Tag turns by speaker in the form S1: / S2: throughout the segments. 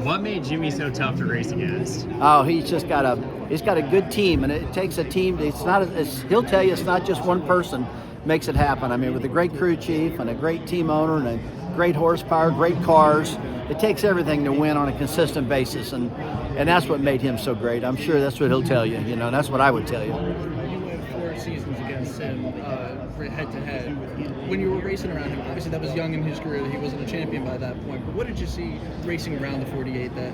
S1: What made Jimmie so tough to race against?
S2: Oh, he's got a good team, and it takes a team. He'll tell you it's not just one person makes it happen. I mean, with a great crew chief and a great team owner and a great horsepower, great cars, it takes everything to win on a consistent basis, and that's what made him so great. I'm sure that's what he'll tell you. You know, that's what I would tell you.
S3: You went 4 seasons against him, head to head. When you were racing around him, obviously that was young in his career. He wasn't a champion by that point. But what did you see racing around the 48 that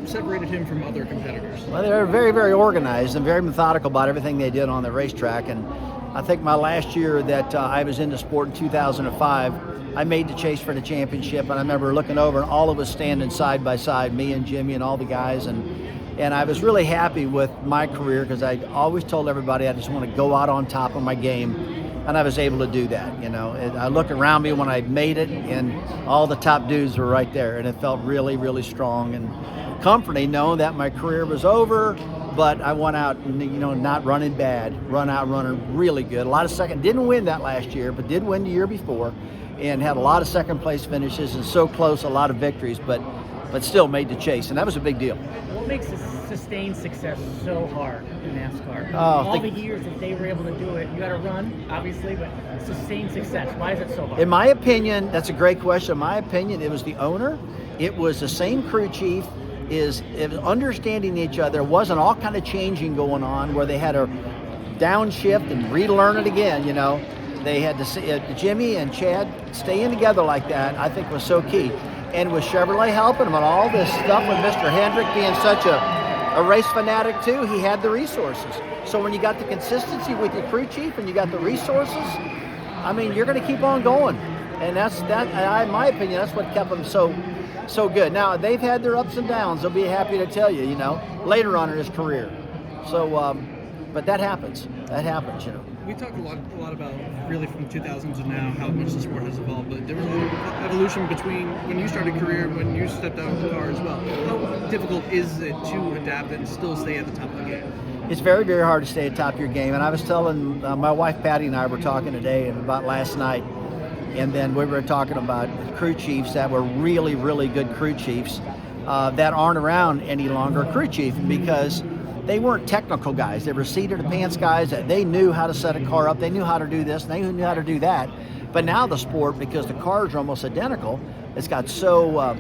S3: separated him from other competitors?
S2: Well, they were very, very organized and very methodical about everything they did on the racetrack. And I think my last year that I was in the sport in 2005, I made the chase for the championship. And I remember looking over and all of us standing side by side, me and Jimmie and all the guys. And I was really happy with my career because I always told everybody I just want to go out on top of my game. And I was able to do that, you know. I look around me when I made it, and all the top dudes were right there, and it felt really, really strong and comforting knowing that my career was over, but I went out, not running bad, running really good. A lot of second, didn't win that last year, but did win the year before, and had a lot of second place finishes and so close, a lot of victories, but still made the chase, and that was a big deal.
S4: What makes sustained success so hard in NASCAR?
S2: Oh,
S4: all the years that they were able to do it, you got to run, obviously, but sustained success, why is it so hard?
S2: In my opinion, that's a great question. In my opinion, it was the owner. It was the same crew chief. It was understanding each other. There wasn't all kind of changing going on where they had to downshift and relearn it again, you know. They had to Jimmie and Chad staying together like that, I think was so key. And with Chevrolet helping him and all this stuff with Mr. Hendrick being such a race fanatic too, he had the resources. So when you got the consistency with your crew chief and you got the resources, I mean, you're going to keep on going. And in my opinion, that's what kept him so good. Now, they've had their ups and downs. They'll be happy to tell you, later on in his career. So, but that happens. You know.
S3: We talked a lot about really from the 2000s to now how much the sport has evolved, but there was a little evolution between when you started your career and when you stepped out of the car as well. How difficult is it to adapt and still stay at the top of the game?
S2: It's very, very hard to stay at the top of your game. And I was telling my wife Patty and I were talking today and about last night, and then we were talking about crew chiefs that were really, really good crew chiefs that aren't around any longer, crew chief, because they weren't technical guys. They were seat of the pants guys that they knew how to set a car up. They knew how to do this, and they knew how to do that. But now the sport, because the cars are almost identical, it's got so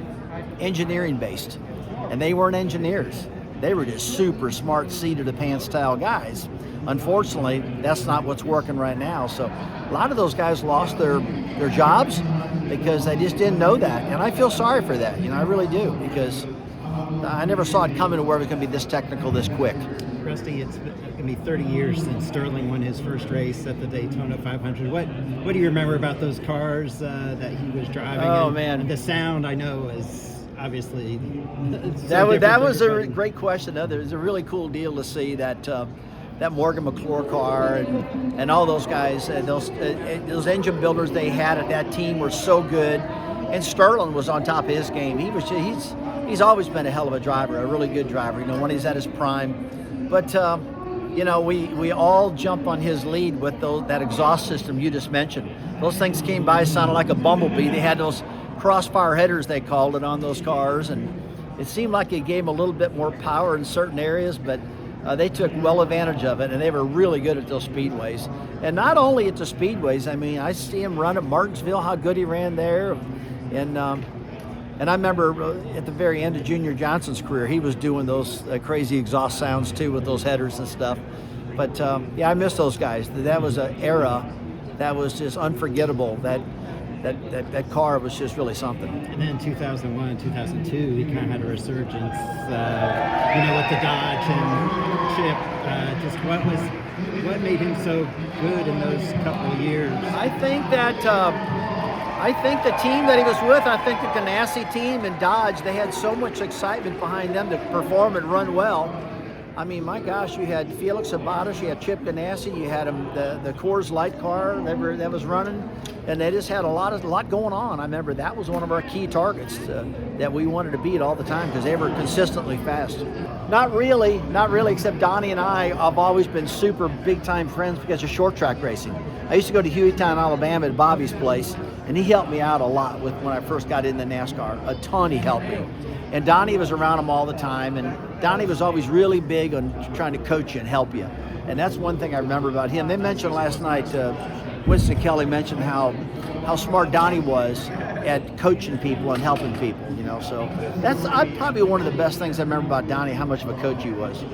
S2: engineering based. And they weren't engineers. They were just super smart seat of the pants style guys. Unfortunately, that's not what's working right now. So a lot of those guys lost their jobs because they just didn't know that. And I feel sorry for that, I really do, because I never saw it coming to where it was going to be this technical, this quick.
S5: Rusty, it's going to be 30 years since Sterling won his first race at the Daytona 500. What do you remember about those cars that he was driving?
S2: Oh,
S5: and
S2: man.
S5: The sound, I know, is obviously
S2: that was a great question. It was a really cool deal to see that Morgan McClure car and all those guys, those engine builders they had at that team were so good. And Sterling was on top of his game. He's always been a hell of a driver, a really good driver, when he's at his prime. But, we all jump on his lead with that exhaust system you just mentioned. Those things came by, sounded like a bumblebee. They had those crossfire headers, they called it, on those cars. And it seemed like it gave them a little bit more power in certain areas, but they took well advantage of it, and they were really good at those speedways. And not only at the speedways, I see him run at Martinsville, how good he ran there. And I remember at the very end of Jimmie Johnson's career, he was doing those crazy exhaust sounds too with those headers and stuff. But I miss those guys. That was an era that was just unforgettable. That car was just really something.
S5: And then 2001, 2002, he kind of had a resurgence, with the Dodge and Chip. What made him so good in those couple of years?
S2: I think the team that he was with, I think the Ganassi team and Dodge, they had so much excitement behind them to perform and run well. My gosh, you had Felix Sabatos, you had Chip Ganassi, you had the Coors Light car that was running, and they just had a lot going on. I remember that was one of our key targets that we wanted to beat all the time because they were consistently fast. Not really, except Donnie and I have always been super big-time friends because of short track racing. I used to go to Hueytown, Alabama at Bobby's place, and he helped me out a lot with when I first got into NASCAR. A ton he helped me. And Donnie was around him all the time, and Donnie was always really big on trying to coach you and help you. And that's one thing I remember about him. They mentioned last night, Winston Kelly mentioned how smart Donnie was at coaching people and helping people, you know. So that's probably one of the best things I remember about Donnie, how much of a coach he was.